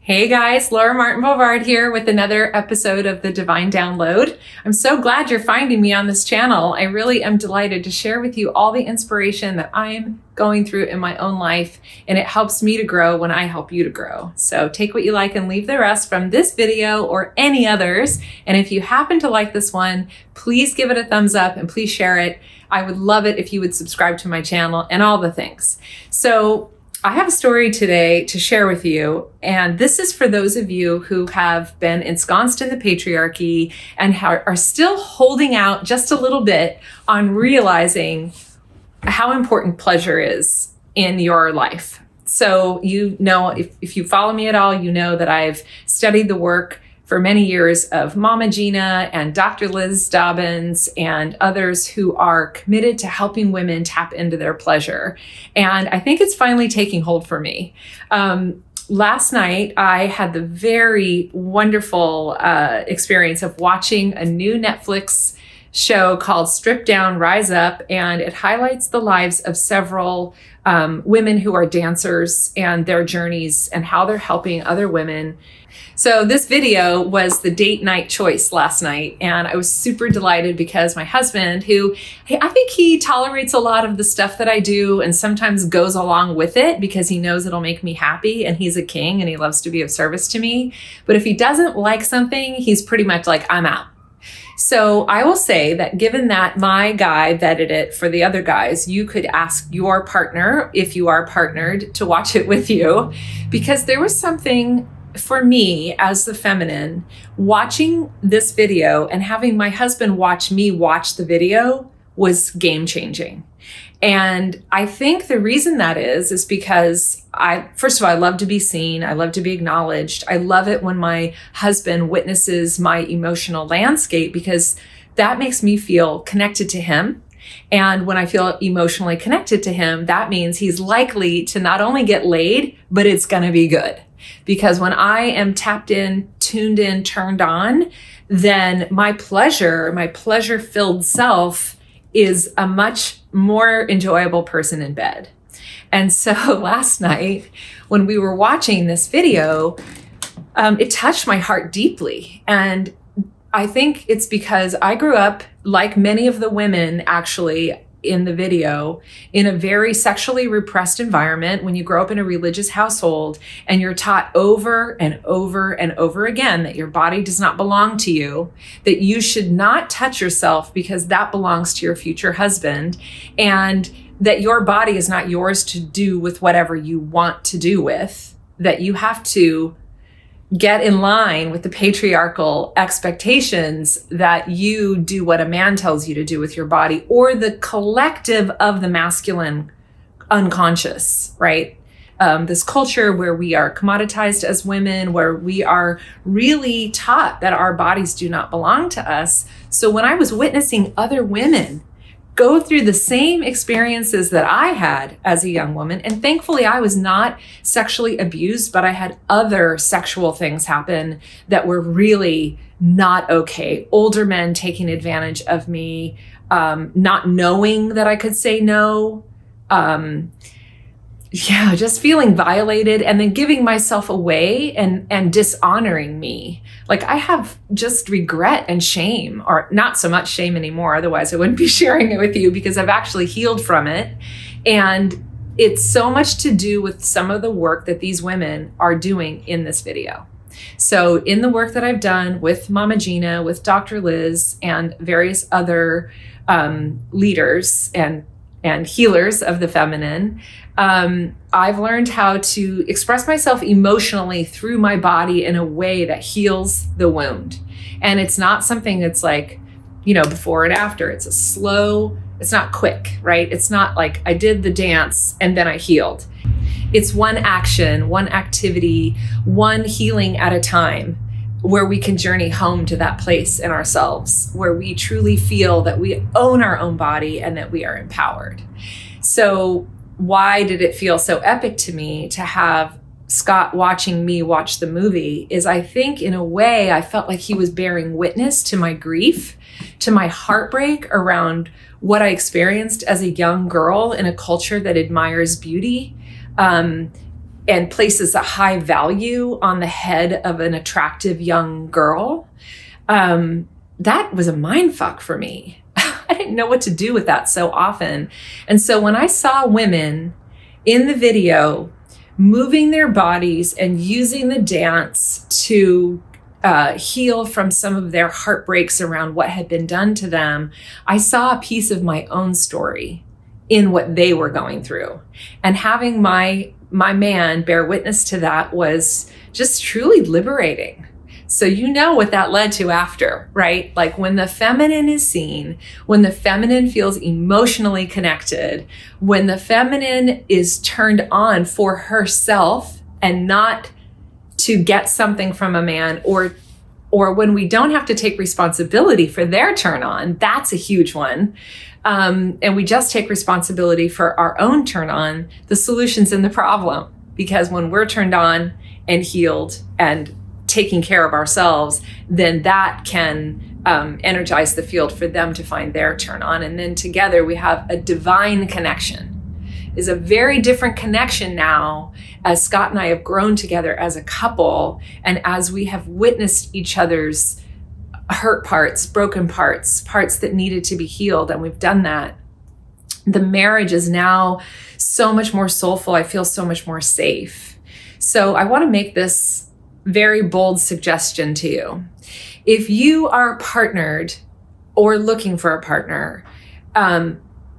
Hey guys, Laura Martin Bovard here with another episode of the Divine Download. I'm so glad you're finding me on this channel. I really am delighted to share with you all the inspiration that I'm going through in my own life, and it helps me to grow when I help you to grow. So take what you like and leave the rest from this video or any others. And if you happen to like this one, please give it a thumbs up and please share it. I would love it if you would subscribe to my channel and all the things. So I have a story today to share with you, and this is for those of you who have been ensconced in the patriarchy and are still holding out just a little bit on realizing how important pleasure is in your life. So you know, if you follow me at all, you know that I've studied the work for many years of Mama Gina and Dr. Liz Dobbins and others who are committed to helping women tap into their pleasure. And I think it's finally taking hold for me. Last night, I had the very wonderful experience of watching a new Netflix show called Strip Down, Rise Up, and it highlights the lives of several women who are dancers and their journeys and how they're helping other women. So this video was the date night choice last night, and I was super delighted because my husband, who I think he tolerates a lot of the stuff that I do and sometimes goes along with it because he knows it'll make me happy, and he's a king and he loves to be of service to me. But if he doesn't like something, he's pretty much like, I'm out. So I will say that given that my guy vetted it for the other guys, you could ask your partner, if you are partnered, to watch it with you, because there was something for me as the feminine watching this video and having my husband watch me watch the video was game changing. And I think the reason that is because first of all, I love to be seen. I love to be acknowledged. I love it when my husband witnesses my emotional landscape because that makes me feel connected to him. And when I feel emotionally connected to him, that means he's likely to not only get laid, but it's going to be good. Because when I am tapped in, tuned in, turned on, then my pleasure-filled self is a much more enjoyable person in bed. And so last night, when we were watching this video, it touched my heart deeply. And I think it's because I grew up, like many of the women actually in the video, in a very sexually repressed environment. When you grow up in a religious household and you're taught over and over and over again that your body does not belong to you, that you should not touch yourself because that belongs to your future husband, and that your body is not yours to do with whatever you want to do with, that you have to get in line with the patriarchal expectations that you do what a man tells you to do with your body, or the collective of the masculine unconscious, right? This culture where we are commoditized as women, where we are really taught that our bodies do not belong to us. So when I was witnessing other women go through the same experiences that I had as a young woman. And thankfully, I was not sexually abused, but I had other sexual things happen that were really not okay. Older men taking advantage of me, not knowing that I could say no. Just feeling violated and then giving myself away and dishonoring me. Like I have just regret and shame, or not so much shame anymore. Otherwise I wouldn't be sharing it with you because I've actually healed from it. And it's so much to do with some of the work that these women are doing in this video. So in the work that I've done with Mama Gina, with Dr. Liz and various other leaders and healers of the feminine, I've learned how to express myself emotionally through my body in a way that heals the wound. And it's not something that's like, before and after. It's it's not quick, right? It's not like I did the dance and then I healed. It's one action, one activity, one healing at a time, where we can journey home to that place in ourselves where we truly feel that we own our own body and that we are empowered. So why did it feel so epic to me to have Scott watching me watch the movie is I think in a way I felt like he was bearing witness to my grief, to my heartbreak around what I experienced as a young girl in a culture that admires beauty. and places a high value on the head of an attractive young girl, that was a mind fuck for me. I didn't know what to do with that so often. And so when I saw women in the video moving their bodies and using the dance to heal from some of their heartbreaks around what had been done to them, I saw a piece of my own story in what they were going through. And having my man bear witness to that was just truly liberating. So you know what that led to after, right? Like when the feminine is seen, when the feminine feels emotionally connected, when the feminine is turned on for herself and not to get something from a man, or when we don't have to take responsibility for their turn on, that's a huge one. And we just take responsibility for our own turn on, the solution's in the problem. Because when we're turned on and healed and taking care of ourselves, then that can energize the field for them to find their turn on. And then together we have a divine connection. Is a very different connection now as Scott and I have grown together as a couple, and as we have witnessed each other's hurt parts, broken parts, parts that needed to be healed, and we've done that. The marriage is now so much more soulful. I feel so much more safe. So I want to make this very bold suggestion to you. If you are partnered or looking for a partner,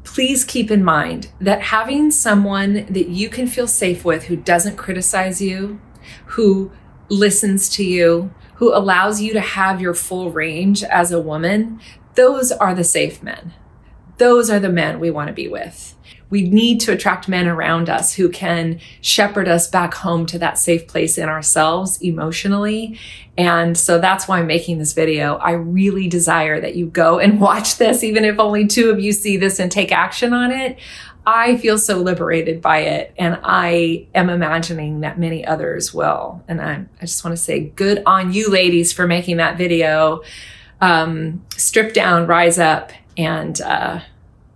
please keep in mind that having someone that you can feel safe with, who doesn't criticize you, who listens to you, who allows you to have your full range as a woman, those are the safe men. Those are the men we want to be with. We need to attract men around us who can shepherd us back home to that safe place in ourselves emotionally. And so that's why I'm making this video. I really desire that you go and watch this, even if only 2 of you see this and take action on it. I feel so liberated by it, and I am imagining that many others will. And I just want to say good on you ladies for making that video. Strip down, rise up, and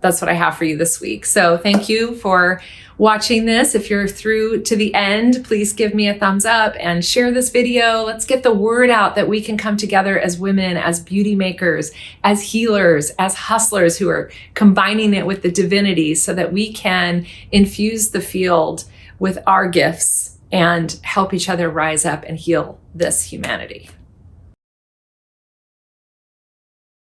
that's what I have for you this week. So thank you for watching this. If you're through to the end, please give me a thumbs up and share this video. Let's get the word out that we can come together as women, as beauty makers, as healers, as hustlers who are combining it with the divinity so that we can infuse the field with our gifts and help each other rise up and heal this humanity.